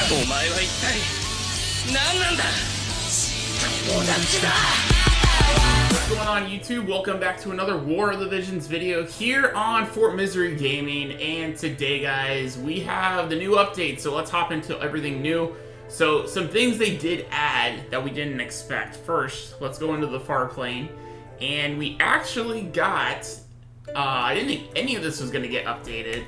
お前は一体何なんだ。友達だ。 What's going on, YouTube? Welcome back to another War of the Visions video here on Fort Misery Gaming. And today, guys, we have the new update, so let's hop into everything new. So some things they did add that we didn't expect. First, let's go into the far plane, and we actually got I didn't think any of this was going to get updated,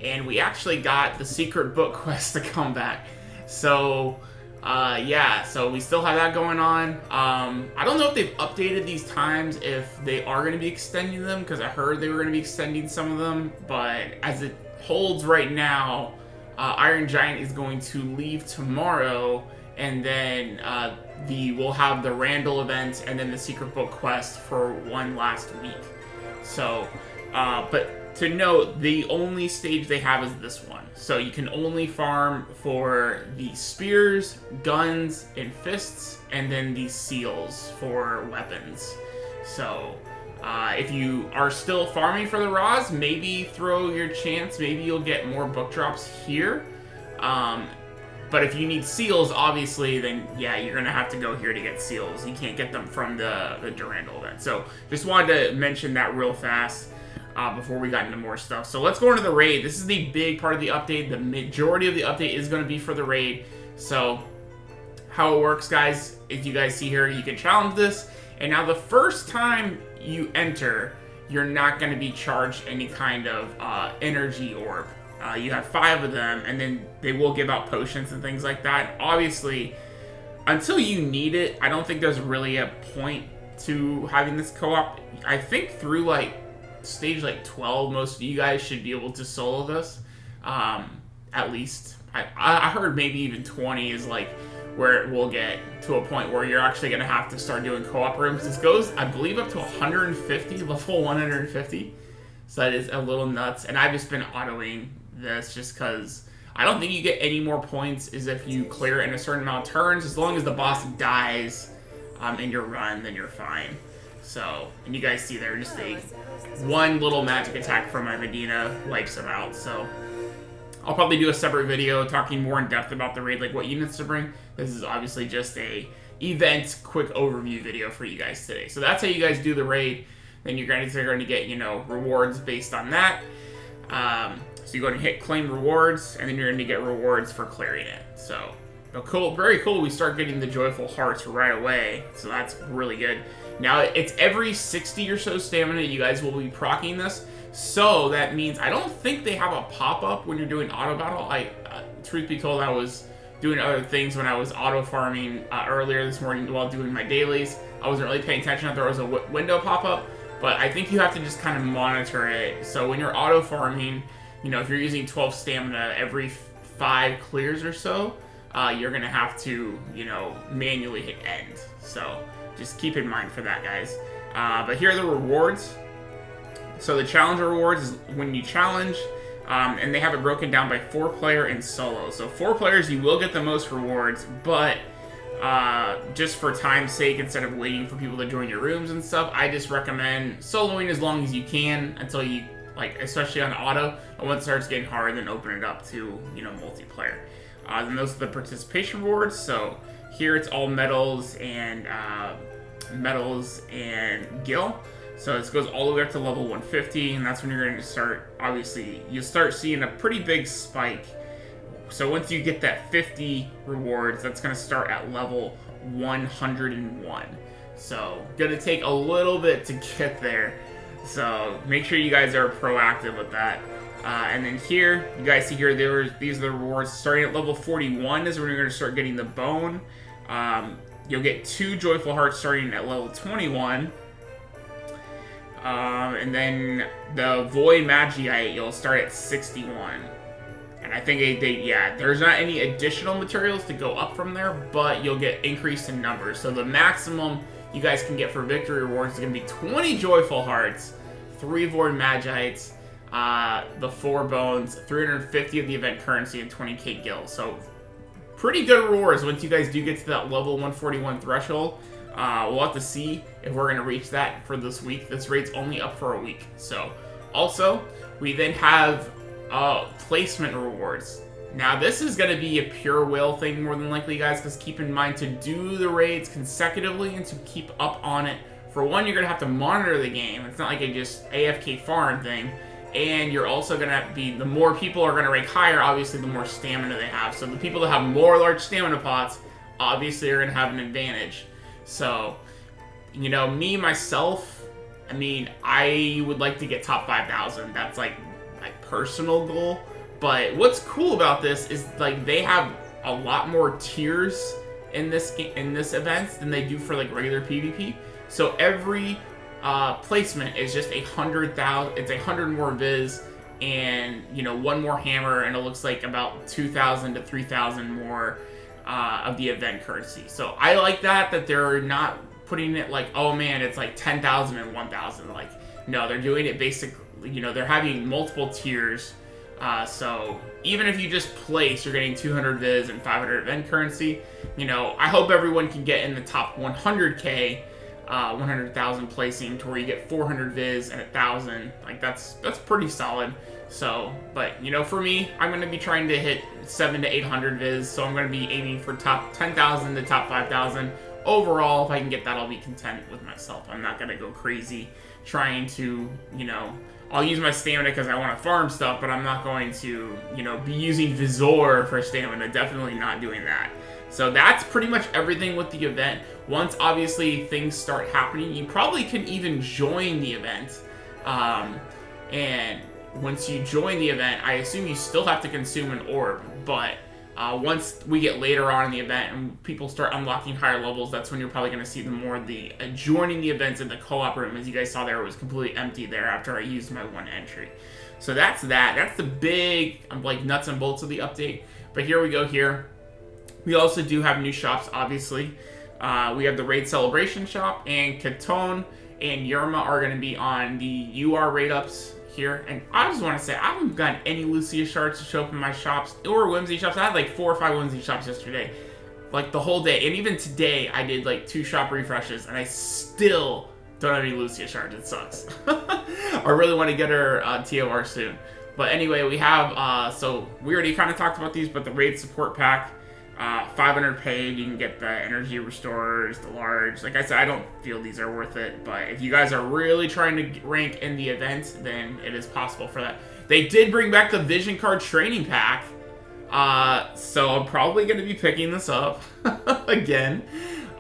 and we actually got the secret book quest to come back. So yeah, so we still have that going on. I don't know if they've updated these times, if they are going to be extending them, because I heard they were going to be extending some of them, but as it holds right now, Iron Giant is going to leave tomorrow, and then we'll have the Randall event and then the secret book quest for one last week. So, but to note, the only stage they have is this one. So you can only farm for the spears, guns, and fists, and then the seals for weapons. So, if you are still farming for the Raws, maybe throw your chance. Maybe you'll get more book drops here. But if you need seals, obviously, then yeah, you're going to have to go here to get seals. You can't get them from the Durandal event. So just wanted to mention that real fast before we got into more stuff. So let's go into the raid. This is the big part of the update. The majority of the update is going to be for the raid. So how it works, guys, if you guys see here, you can challenge this. And now the first time you enter, you're not going to be charged any kind of energy orb. You have 5 of them, and then they will give out potions and things like that. Obviously, until you need it, I don't think there's really a point to having this co-op. I think through like stage like 12, most of you guys should be able to solo this. At least I heard maybe even 20 is like where it will get to a point where you're actually going to have to start doing co-op rooms. This goes, I believe, up to 150, level 150. So that is a little nuts. And I've just been autoing this just because I don't think you get any more points is if you clear it in a certain amount of turns. As long as the boss dies in your run, then you're fine. So, and you guys see there, just one little magic attack from my Medina wipes them out. So I'll probably do a separate video talking more in depth about the raid, like what units to bring. This is obviously just a event quick overview video for you guys today. So that's how you guys do the raid. Then you're going to get, you know, rewards based on that. So you go and hit claim rewards, and then you're going to get rewards for clearing it. So cool, very cool. We start getting the joyful hearts right away. So that's really good. Now it's every 60 or so stamina you guys will be proccing this. So that means I don't think they have a pop-up when you're doing auto battle. Truth be told, I was doing other things when I was auto farming earlier this morning while doing my dailies. I wasn't really paying attention if there was a window pop-up, but I think you have to just kind of monitor it. So when you're auto farming, you know, if you're using 12 stamina every 5 clears or so, you're gonna have to, you know, manually hit end. So just keep in mind for that, guys. But here are the rewards. So the challenger rewards is when you challenge, and they have it broken down by 4-player and solo. So 4 players, you will get the most rewards, but just for time's sake, instead of waiting for people to join your rooms and stuff, I just recommend soloing as long as you can until you, like, especially on auto, and once it starts getting hard, then open it up to, you know, multiplayer. Then those are the participation rewards. So here it's all medals and gil. So this goes all the way up to level 150, and that's when you're going to start, obviously, you'll start seeing a pretty big spike. So once you get that 50 rewards, that's going to start at level 101. So going to take a little bit to get there. So make sure you guys are proactive with that. And then here, you guys see here, these are the rewards. Starting at level 41 is when you're going to start getting the bone. You'll get 2 joyful hearts starting at level 21. And then the Void Magii, you'll start at 61. And I think yeah, there's not any additional materials to go up from there, but you'll get increased in numbers. So the maximum you guys can get for victory rewards is going to be 20 joyful hearts, 3 Void Magites, the 4 bones, 350 of the event currency, and 20k gil. So pretty good rewards once you guys do get to that level 141 threshold. We'll have to see if we're going to reach that for this week. This raid's only up for a week. So also, we then have placement rewards. Now, this is going to be a pure will thing more than likely, guys, because keep in mind, to do the raids consecutively and to keep up on it, for one, you're going to have to monitor the game. It's not like a just AFK farm thing. And you're also going to be, the more people are going to rank higher, obviously, the more stamina they have. So the people that have more large stamina pots, obviously, are going to have an advantage. So, you know, me, myself, I mean, I would like to get top 5,000. That's, like, my personal goal. But what's cool about this is, like, they have a lot more tiers in this event than they do for, like, regular PvP. So every placement is just 100,000. It's 100 more viz, and you know, one more hammer, and it looks like about 2,000 to 3,000 more of the event currency. So I like that they're not putting it like, oh man, it's like 10,000 and 1,000. Like, no, they're doing it basically. You know, they're having multiple tiers. So even if you just place, you're getting 200 viz and 500 event currency. You know, I hope everyone can get in the top 100k. 100,000 placing to where you get 400 viz and 1,000. Like, that's pretty solid. So, but you know, for me, I'm going to be trying to hit 700 to 800 viz, so I'm going to be aiming for top 10,000 to top 5,000 overall. If I can get that, I'll be content with myself. I'm not going to go crazy trying to, you know, I'll use my stamina because I want to farm stuff, but I'm not going to, you know, be using Visor for stamina. Definitely not doing that. So that's pretty much everything with the event. Once, obviously, things start happening, you probably can even join the event. And once you join the event, I assume you still have to consume an orb. But once we get later on in the event and people start unlocking higher levels, that's when you're probably going to see the joining the events in the co-op room. As you guys saw there, it was completely empty there after I used my one entry. So that's that. That's the big, like, nuts and bolts of the update. But here we go here. We also do have new shops, obviously. We have the Raid Celebration shop, and Katone and Yerma are going to be on the UR raid ups here. And I just want to say, I haven't gotten any Lucia shards to show up in my shops or Whimsy shops. I had like 4 or 5 Whimsy shops yesterday, like the whole day. And even today, I did like 2 shop refreshes, and I still don't have any Lucia shards. It sucks. I really want to get her TOR soon. But anyway, we have, so we already kind of talked about these, but the raid support pack. 500 paid, you can get the energy restorers, the large. Like I said, I don't feel these are worth it, but if you guys are really trying to rank in the event, then it is possible for that. They did bring back the Vision Card training pack, so I'm probably going to be picking this up again.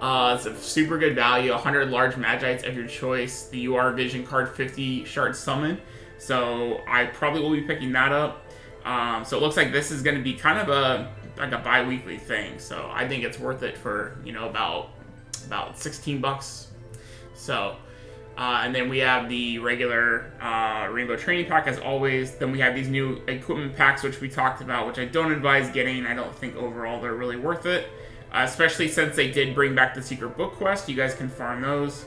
It's a super good value, 100 large Magites of your choice, the UR Vision Card 50 shard summon, so I probably will be picking that up. So it looks like this is going to be kind of a bi-weekly thing, so I think it's worth it for, you know, about 16 bucks. So and then we have the regular Rainbow Training Pack as always. Then we have these new equipment packs, which we talked about, which I don't advise getting. I don't think overall they're really worth it, especially since they did bring back the Secret Book Quest. You guys can farm those.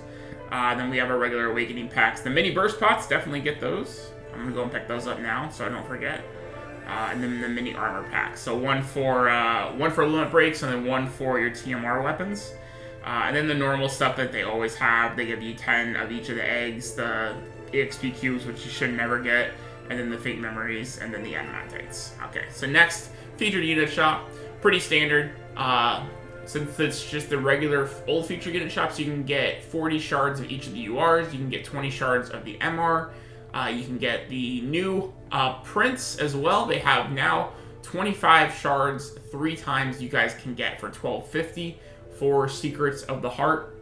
Then we have our regular Awakening packs. The mini burst pots, definitely get those. I'm gonna go and pick those up now so I don't forget. And then the mini armor pack. So one for limit breaks, and then one for your TMR weapons. And then the normal stuff that they always have. They give you 10 of each of the eggs, the EXP cubes, which you should never get, and then the fate memories, and then the adamantines. Okay, so next, featured unit shop. Pretty standard. Since it's just the regular old featured unit shops, you can get 40 shards of each of the URs. You can get 20 shards of the MR. You can get the new prints as well. They have now 25 shards, 3 times you guys can get for $12.50 for Secrets of the Heart.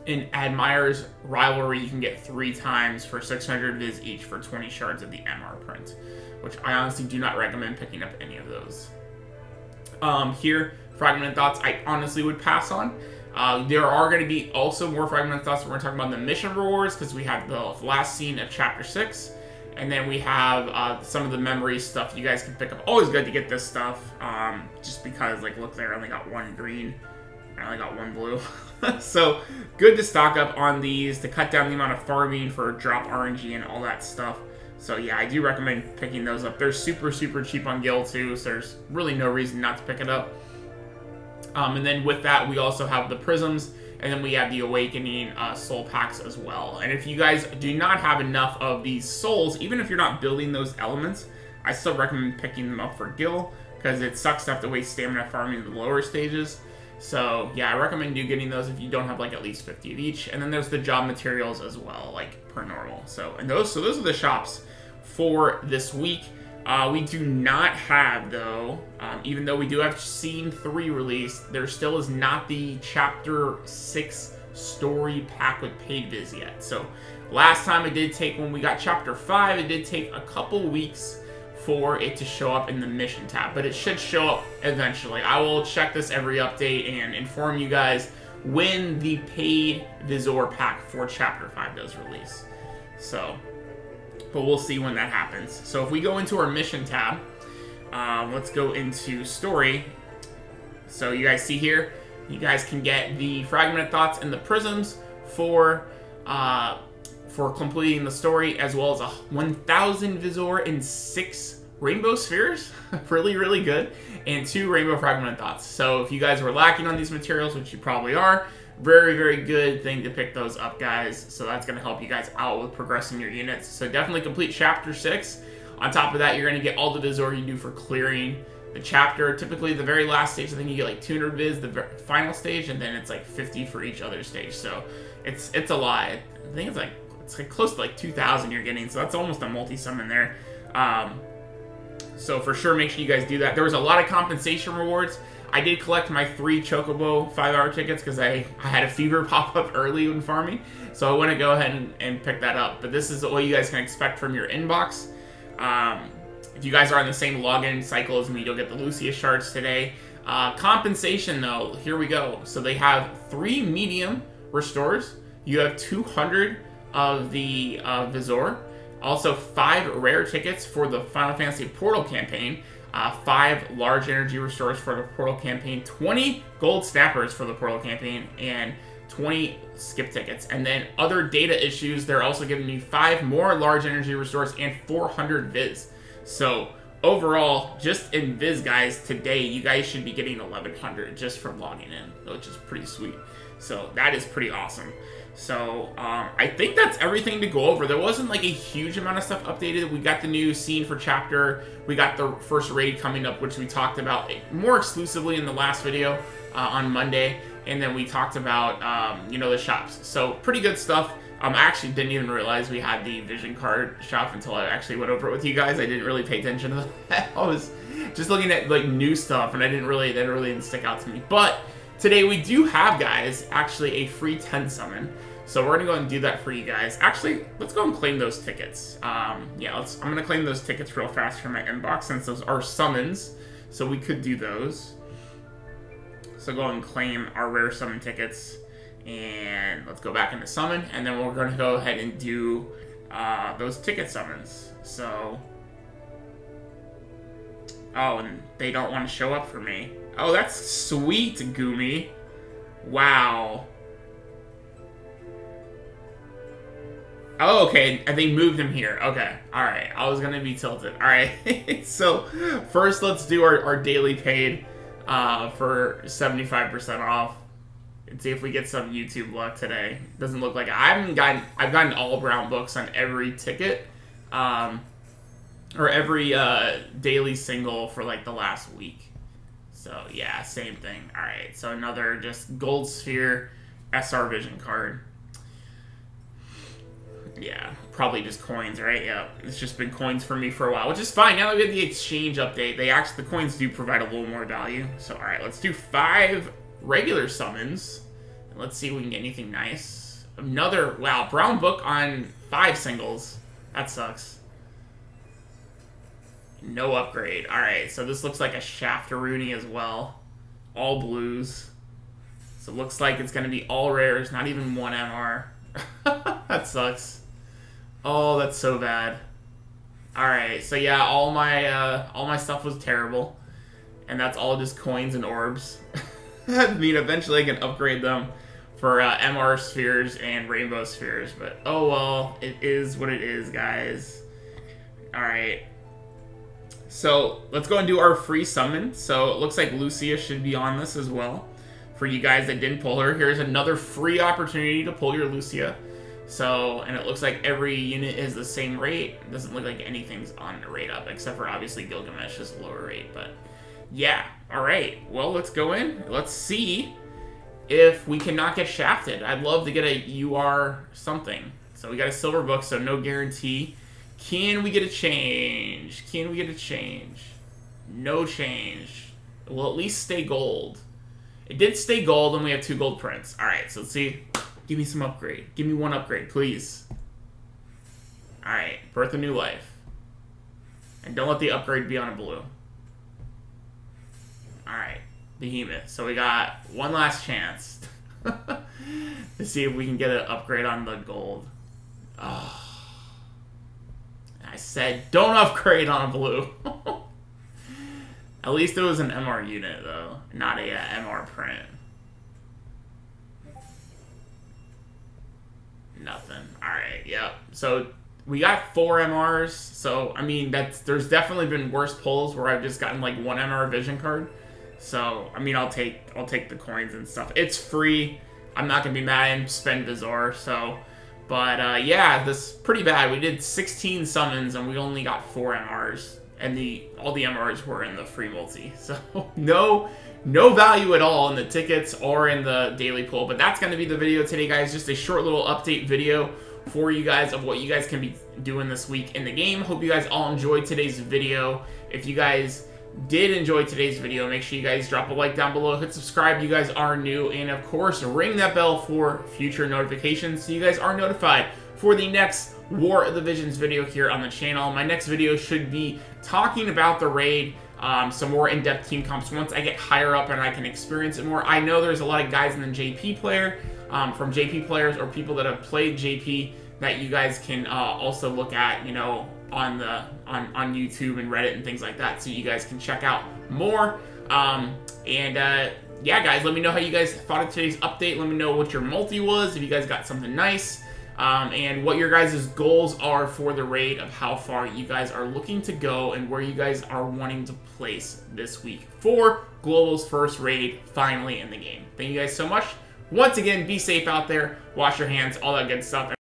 In Admire's Rivalry, you can get 3 times for 600 viz each for 20 shards of the MR print, which I honestly do not recommend picking up any of those. Here, Fragmented Thoughts, I honestly would pass on. There are going to be also more Fragmented Thoughts. We're going to talk about the mission rewards because we have the last scene of Chapter 6. And then we have some of the memory stuff you guys can pick up. Always good to get this stuff. Just because, like, look there, I only got 1 green. I only got 1 blue. So, good to stock up on these to cut down the amount of farming for drop RNG and all that stuff. So, yeah, I do recommend picking those up. They're super, super cheap on Guild, too. So, there's really no reason not to pick it up. And then with that, we also have the Prisms, and then we have the Awakening Soul Packs as well. And if you guys do not have enough of these souls, even if you're not building those elements, I still recommend picking them up for Gil, because it sucks to have to waste stamina farming the lower stages. So yeah, I recommend you getting those if you don't have like at least 50 of each. And then there's the job materials as well, like per normal. So those are the shops for this week. We do not have, though, even though we do have Scene 3 released, there still is not the Chapter 6 story pack with paid viz yet. So last time it did take, when we got Chapter 5, it did take a couple weeks for it to show up in the mission tab, but it should show up eventually. I will check this every update and inform you guys when the paid Visor pack for Chapter 5 does release. So, but we'll see when that happens. So if we go into our mission tab, let's go into story. So you guys see here, you guys can get the fragmented thoughts and the prisms for completing the story, as well as a 1,000 Visor and 6 rainbow spheres. Really, really good. And 2 rainbow fragmented thoughts. So if you guys were lacking on these materials, which you probably are, very, very good thing to pick those up, guys. So that's going to help you guys out with progressing your units. So definitely complete Chapter 6. On top of that, you're going to get all the Visor you do for clearing the chapter. Typically, the very last stage, I think you get like 200 Viz, the final stage, and then it's like 50 for each other stage. So it's a lot. I think it's like close to like 2,000 you're getting. So that's almost a multi-summon there. So for sure, make sure you guys do that. There was a lot of compensation rewards. I did collect my 3 Chocobo 5-hour tickets because I had a fever pop up early when farming. So I want to go ahead and pick that up. But this is what you guys can expect from your inbox. If you guys are on the same login cycle as me, you'll get the Lucia shards today. Compensation, though, here we go. So they have 3 medium restores. You have 200 of the Visor. Also, 5 rare tickets for the Final Fantasy Portal campaign. 5 large energy restores for the Portal campaign. 20 gold snappers for the Portal campaign. And 20 skip tickets. And then other data issues, they're also giving you 5 more large energy restores and 400 Viz. So overall, just in Viz, guys, today, you guys should be getting 1,100 just from logging in, which is pretty sweet. So that is pretty awesome. So I think that's everything to go over. There wasn't like a huge amount of stuff updated. We got the new scene for chapter. We got the first raid coming up, which we talked about more exclusively in the last video on Monday. And then we talked about, you know, the shops. So pretty good stuff. I actually didn't even realize we had the vision card shop until I actually went over it with you guys. I didn't really pay attention to that. I was just looking at like new stuff, and that really didn't stick out to me. But today we do have, guys, actually a free 10 summon. So we're gonna go and do that for you guys. Actually, let's go and claim those tickets. Yeah, I'm gonna claim those tickets real fast from my inbox since those are summons. So we could do those. So go and claim our rare summon tickets. And let's go back into summon, and then we're going to go ahead and do those ticket summons. So, oh, and they don't want to show up for me. Oh, that's sweet, Gumi. Wow. Oh, okay, and they moved him here. Okay, alright, I was going to be tilted. Alright, so first let's do our daily paid for 75% off. And see if we get some YouTube luck today. Doesn't look like I've gotten all brown books on every ticket, or every daily single for like the last week. So yeah, same thing. All right, so another just gold sphere SR Vision card. Yeah, probably just coins, right? Yeah, it's just been coins for me for a while, which is fine. Now that we have the exchange update, the coins do provide a little more value. So all right, let's do 5 regular summons. Let's see if we can get anything nice. Another, wow, brown book on 5 singles. That sucks. No upgrade. Alright, so this looks like a Shaftaruni as well. All blues. So it looks like it's going to be all rares, not even 1 MR. That sucks. Oh, that's so bad. Alright, so yeah, all my stuff was terrible. And that's all just coins and orbs. I mean, eventually I can upgrade them for MR spheres and rainbow spheres, but oh well, it is what it is, guys. Alright. So, let's go and do our free summon. So, it looks like Lucia should be on this as well. For you guys that didn't pull her, here's another free opportunity to pull your Lucia. So, and it looks like every unit is the same rate. It doesn't look like anything's on the rate up, except for obviously Gilgamesh is lower rate, but Yeah. All right. Well, let's go in. Let's see if we cannot get shafted. I'd love to get a UR something. So we got a silver book, so no guarantee. Can we get a change? Can we get a change? No change. It will at least stay gold. It did stay gold, and we have 2 gold prints. All right, so let's see. Give me some upgrade. Give me 1 upgrade, please. All right, Birth of New Life. And don't let the upgrade be on a blue. All right, Behemoth. So we got 1 last chance to see if we can get an upgrade on the gold. Oh. I said don't upgrade on a blue. At least it was an MR unit, though, not a MR print. Nothing. All right, yep. So we got 4 MRs. So I mean, there's definitely been worse pulls where I've just gotten like 1 MR vision card. So I mean, I'll take the coins and stuff. It's free. I'm not gonna be mad and spend Vizor. So, but yeah, this is pretty bad. We did 16 summons and we only got 4 MRs. And all the MRs were in the free multi, so no value at all in the tickets or in the daily pull. But that's going to be the video today, guys. Just a short little update video for you guys of what you guys can be doing this week in the game. Hope you guys all enjoyed today's video. If you guys did enjoy today's video, make sure you guys drop a like down below, hit subscribe if you guys are new, and of course ring that bell for future notifications so you guys are notified for the next War of the Visions video here on the channel. My next video should be talking about the raid, some more in-depth team comps once I get higher up and I can experience it more. I know there's a lot of guys in the JP player, from JP players or people that have played JP that you guys can also look at, you know, on YouTube and Reddit and things like that, so you guys can check out more. Yeah, guys, let me know how you guys thought of today's update. Let me know what your multi was, if you guys got something nice. And what your guys' goals are for the raid, of how far you guys are looking to go and where you guys are wanting to place this week for Global's first raid finally in the game. Thank you guys so much. Once again, be safe out there, wash your hands, all that good stuff, and